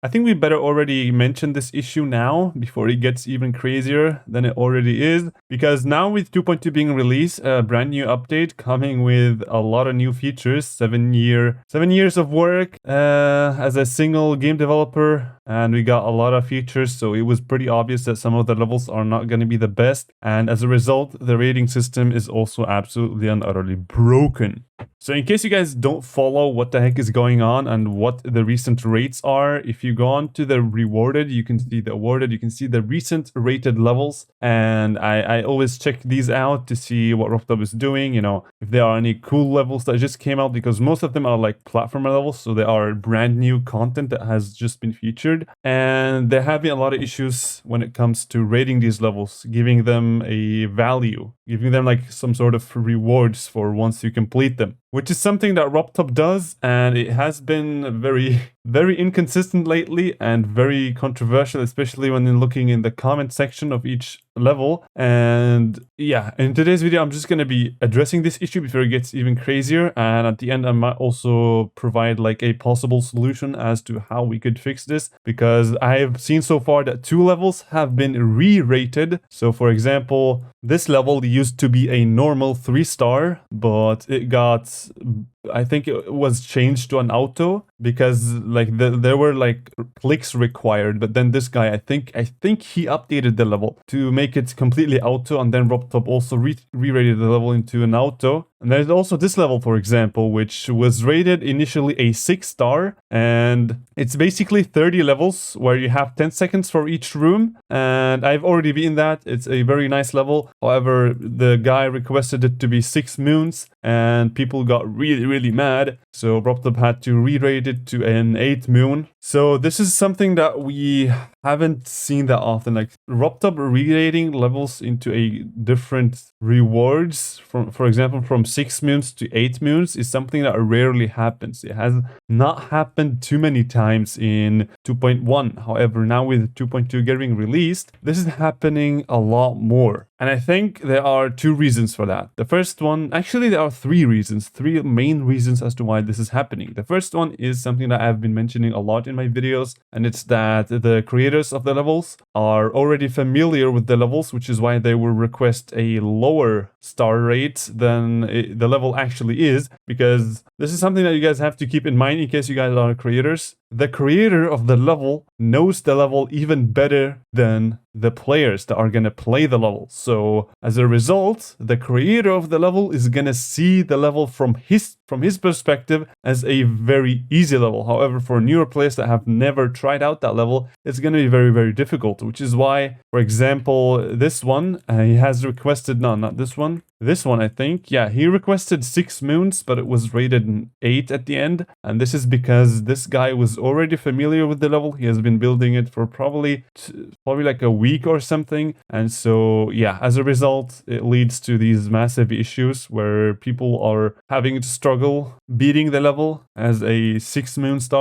I think we better already mention this issue now before it gets even crazier than it already is, because now with 2.2 being released, a brand new update coming with a lot of new features, 7 years of work as a single game developer, and we got a lot of features, so it was pretty obvious that some of the levels are not going to be the best, and as a result, the rating system is also absolutely and utterly broken. So in case you guys don't follow what the heck is going on and what the recent rates are, if you go on to the rewarded, you can see the awarded, you can see the recent rated levels. And I always check these out to see what RoboTub is doing, you know, if there are any cool levels that just came out, because most of them are like platformer levels. So they are brand new content that has just been featured. And they're having a lot of issues when it comes to rating these levels, giving them a value, giving them like some sort of rewards for once you complete them, which is something that RoboTub does, and it has been very, very inconsistent lately and very controversial, especially when looking in the comment section of each level. And yeah, in today's video, I'm just going to be addressing this issue before it gets even crazier, and at the end I might also provide like a possible solution as to how we could fix this, because I have seen so far that 2 levels have been re-rated. So for example, this level used to be a normal 3-star, but it got, I think it was changed to an auto because like there were like clicks required, but then this guy, I think he updated the level to make it completely auto, and then RoboTub also re-rated the level into an auto. And there's also this level, for example, which was rated initially a 6-star, and it's basically 30 levels where you have 10 seconds for each room, and I've already been that. It's a very nice level. However, the guy requested it to be 6 moons, and people got really mad, so RoboTub had to re-rate it to an 8 moon. So this is something that we haven't seen that often, like RoboTub re-rating levels into a different rewards, for example, from 6 moons to 8 moons is something that rarely happens. It has not happened too many times in 2.1. However, now with 2.2 getting released, this is happening a lot more. And I think there are 2 reasons for that. The first one, actually there are 3 reasons, 3 main reasons as to why this is happening. The first one is something that I've been mentioning a lot in my videos, and it's that the creators of the levels are already familiar with the levels, which is why they will request a lower star rate than the level actually is, because this is something that you guys have to keep in mind in case you guys are creators. The creator of the level knows the level even better than the players that are going to play the level. So as a result, the creator of the level is going to see the level from his perspective as a very easy level. However, for newer players that have never tried out that level, it's going to be very difficult, which is why, for example, this one, he has requested, no, not this one. This one, I think, yeah, he requested 6 moons, but it was rated an 8 at the end. And this is because this guy was already familiar with the level. He has been building it for probably like a week or something. And so, yeah, as a result, it leads to these massive issues where people are having to struggle beating the level as a 6 moons,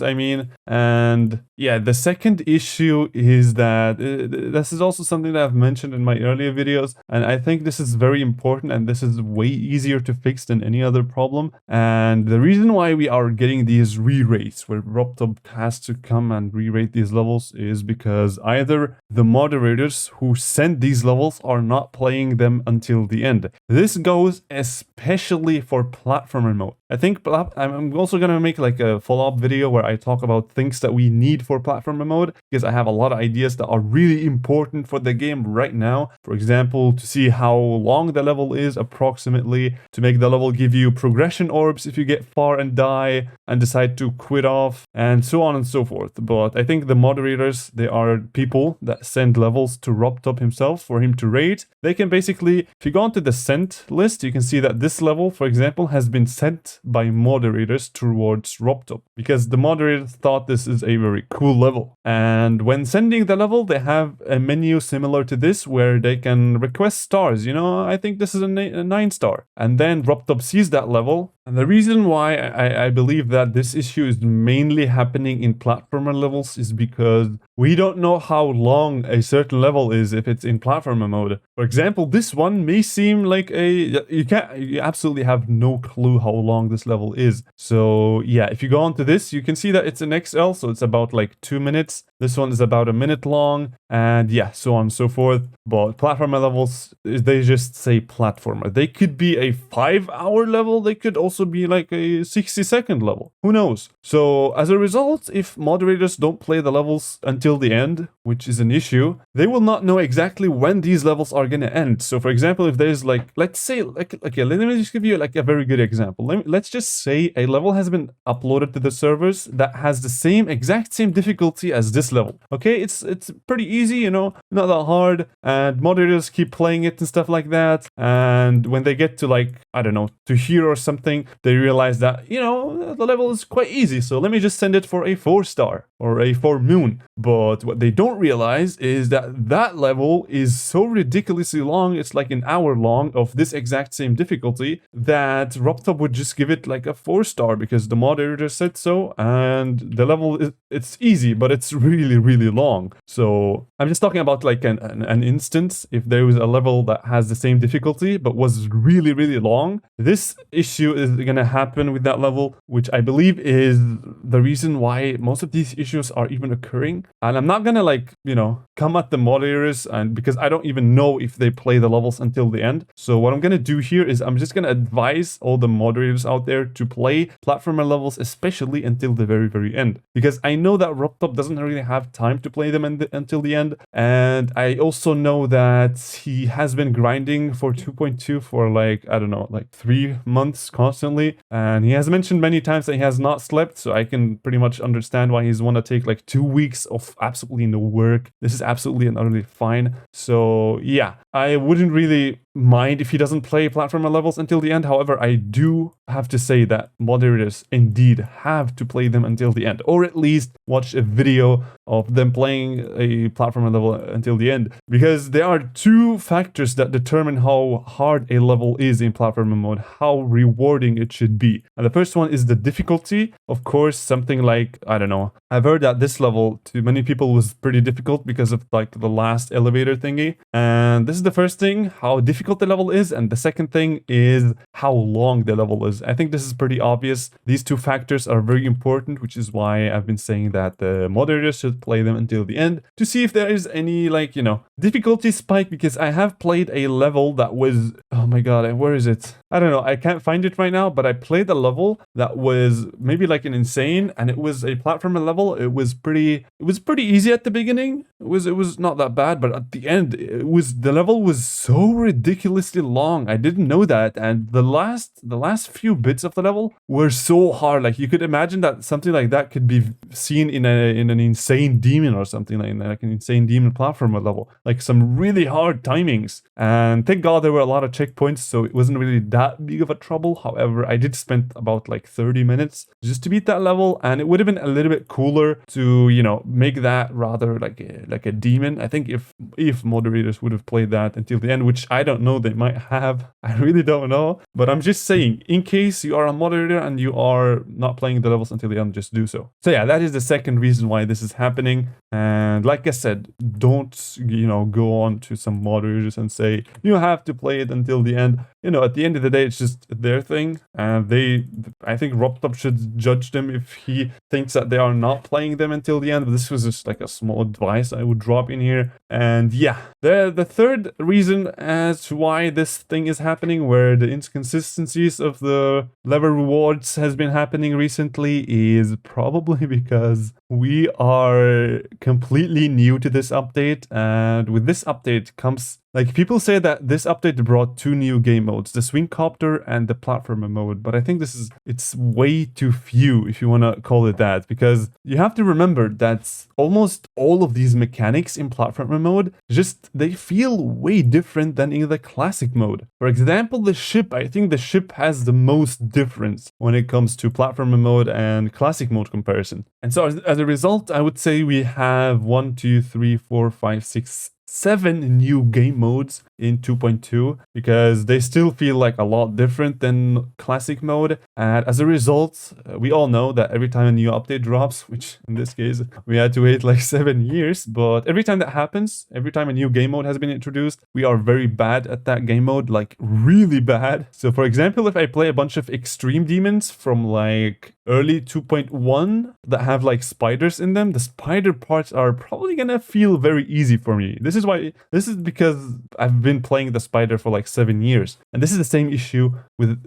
I mean. And yeah, the second issue is that this is also something that I've mentioned in my earlier videos, and I think this is very important, and this is way easier to fix than any other problem. And the reason why we are getting these re-rates where RoboTub has to come and re-rate these levels is because either the moderators who send these levels are not playing them until the end. This goes especially for platformer mode. I think I'm also going to make like a follow-up video where I talk about things that we need for platformer mode, because I have a lot of ideas that are really important for the game right now. For example, to see how long the level is approximately, to make the level give you progression orbs if you get far and die and decide to quit off, and so on and so forth. But I think the moderators, they are people that send levels to RoboTub himself for him to rate. They can basically, if you go onto the sent list, you can see that this level, for example, has been sent by moderators towards RoboTub because the moderators thought this is a very cool level. And when sending the level, they have a menu similar to this where they can request stars. You know, I think this is a 9-star. And then RoboTub sees that level. And the reason why I believe that this issue is mainly happening in platformer levels is because we don't know how long a certain level is if it's in platformer mode. For example, this one may seem like you absolutely have no clue how long this level is. So yeah, if you go on to this, you can see that it's an XL, so it's about like 2 minutes. This one is about a minute long, and yeah, so on and so forth. But platformer levels, they just say platformer. They could be a 5-hour level, they could also be like a 60-second level. Who knows? So as a result, if moderators don't play the levels until the end, which is an issue, they will not know exactly when these levels are gonna end. So for example, if there's like, let's say, like, okay, let me just give you like a very good example. Let's just say a level has been uploaded to the servers that has the exact same difficulty as this level. Okay, it's pretty easy, you know, not that hard, and moderators keep playing it and stuff like that. And when they get to like, I don't know, to here or something, they realize that, you know, the level is quite easy, so let me just send it for a 4-star or a 4 moon. But what they don't realize is that that level is so ridiculously long, it's like an hour long of this exact same difficulty, that RobTop would just give it like a 4-star because the moderator said so, and the level it's easy, but it's really long. So I'm just talking about like an instance. If there was a level that has the same difficulty but was really long, this issue is gonna happen with that level, which I believe is the reason why most of these issues are even occurring. And I'm not gonna like, you know, come at the moderators, and because I don't even know if they play the levels until the end. So what I'm gonna do here is I'm just gonna advise all the moderators out there to play platformer levels, especially until the very end, because I know that RobTop doesn't really have time to play them until the end. And I also know that he has been grinding for 2.2 for like, I don't know, like 3 months constantly, and he has mentioned many times that he has not slept, so I can pretty much understand why he's want to take like 2 weeks of absolutely no work. This is absolutely and utterly fine. So yeah, I wouldn't really mind if he doesn't play platformer levels until the end. However, I do have to say that moderators indeed have to play them until the end, or at least watch a video of them playing a platformer level until the end, because there are 2 factors that determine how hard a level is in platformer mode, how rewarding it should be. And the first one is the difficulty. Of course, something like, I don't know, I've heard that this level to many people was pretty difficult because of like the last elevator thingy. And this is the first thing, how difficult the level is, and the second thing is how long the level is. I think this is pretty obvious. These 2 factors are very important, which is why I've been saying that the moderators should play them until the end to see if there is any, like, you know, difficulty spike, because I have played a level that was, oh my god, where is it? I don't know, I can't find it right now, but I played a level that was maybe like an insane, and it was a platformer level. It was pretty easy at the beginning. It was not that bad, but at the end, the level was so ridiculously long. I didn't know that, and the last few bits of the level were so hard. Like, you could imagine that something like that could be seen in an insane demon or something like an insane demon platformer level, like some really hard timings. And thank god there were a lot of checkpoints, so it wasn't really that big of a trouble. However, I did spend about like 30 minutes just to beat that level, and it would have been a little bit cooler to, you know, make that rather like a demon. I think if moderators would have played that until the end, which I don't know, they might have. I really don't know, but I'm just saying, in case you are a moderator and you are not playing the levels until the end, just do so. So yeah, that is the second reason why this is happening. And like I said, don't, you know, go on to some moderators and say you have to play it until the end. You know, at the end of the day, it's just their thing, and I think RobTop should judge them if he thinks that they are not playing them until the end. But this was just like a small advice I would drop in here. And yeah, the third reason as to why this thing is happening, where the inconsistencies of the level rewards has been happening recently, is probably because we are completely new to this update, and with this update comes, like, people say that this update brought 2 new game modes, the swing copter and the platformer mode, but I think it's way too few, if you want to call it that, because you have to remember that almost all of these mechanics in platformer mode, they feel way different than in the classic mode. For example, the ship, I think the ship has the most difference when it comes to platformer mode and classic mode comparison. And so as a result, I would say we have 1, 2, 3, 4, 5, 6, 7 new game modes in 2.2 because they still feel like a lot different than classic mode. And as a result, we all know that every time a new update drops, which in this case we had to wait like 7 years, but every time that happens, every time a new game mode has been introduced, we are very bad at that game mode, like really bad. So for example, if I play a bunch of extreme demons from like early 2.1 that have like spiders in them, the spider parts are probably gonna feel very easy for me. This is because I've been playing the spider for like 7 years, and this is the same issue with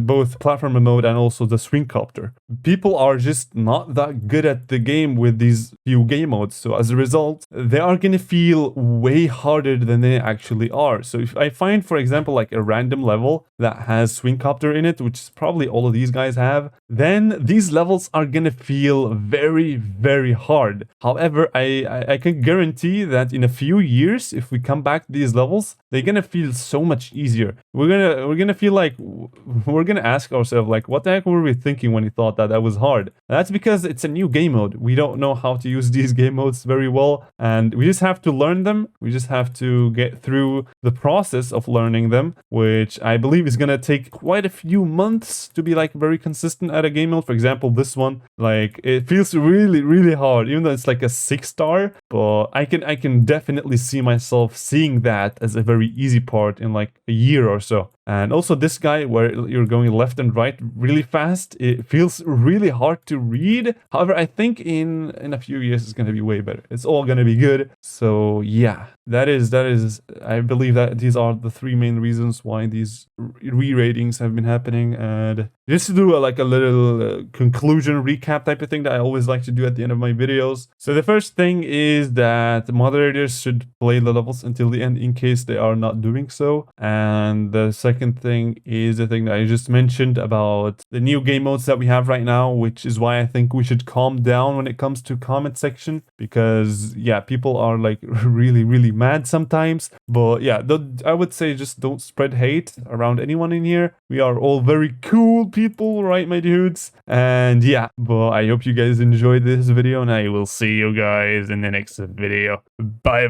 both platformer mode and also the swing copter. People are just not that good at the game with these few game modes, so as a result they are gonna feel way harder than they actually are. So if I find, for example, like a random level that has swing copter in it, which is probably all of these guys have, then these levels are gonna feel very, very hard. However, I can guarantee that in a few years, if we come back to these levels, they're gonna feel so much easier. We're gonna feel like we're gonna ask ourselves, like, what the heck were we thinking when we thought that was hard? That's because it's a new game mode. We don't know how to use these game modes very well, and we just have to learn them. We just have to get through the process of learning them, which I believe is gonna take quite a few months to be like very consistent at a game mode. For example, this one, like, it feels really, really hard, even though it's like a 6-star, but I can definitely see myself seeing that as a very easy part in like a year or so. And also this guy where you're going left and right really fast, it feels really hard to read. However, I think in a few years it's going to be way better. It's all going to be good. So yeah, that is I believe that these are the 3 main reasons why these re-ratings have been happening. And just to do like a little conclusion recap type of thing that I always like to do at the end of my videos. So the first thing is that moderators should play the levels until the end in case they are not doing so. And the second thing is the thing that I just mentioned about the new game modes that we have right now, which is why I think we should calm down when it comes to comment section, because yeah, people are like really, really mad sometimes. But yeah, I would say just don't spread hate around anyone in here. We are all very cool people, right, my dudes? And yeah, but I hope you guys enjoyed this video, and I will see you guys in the next video. Bye.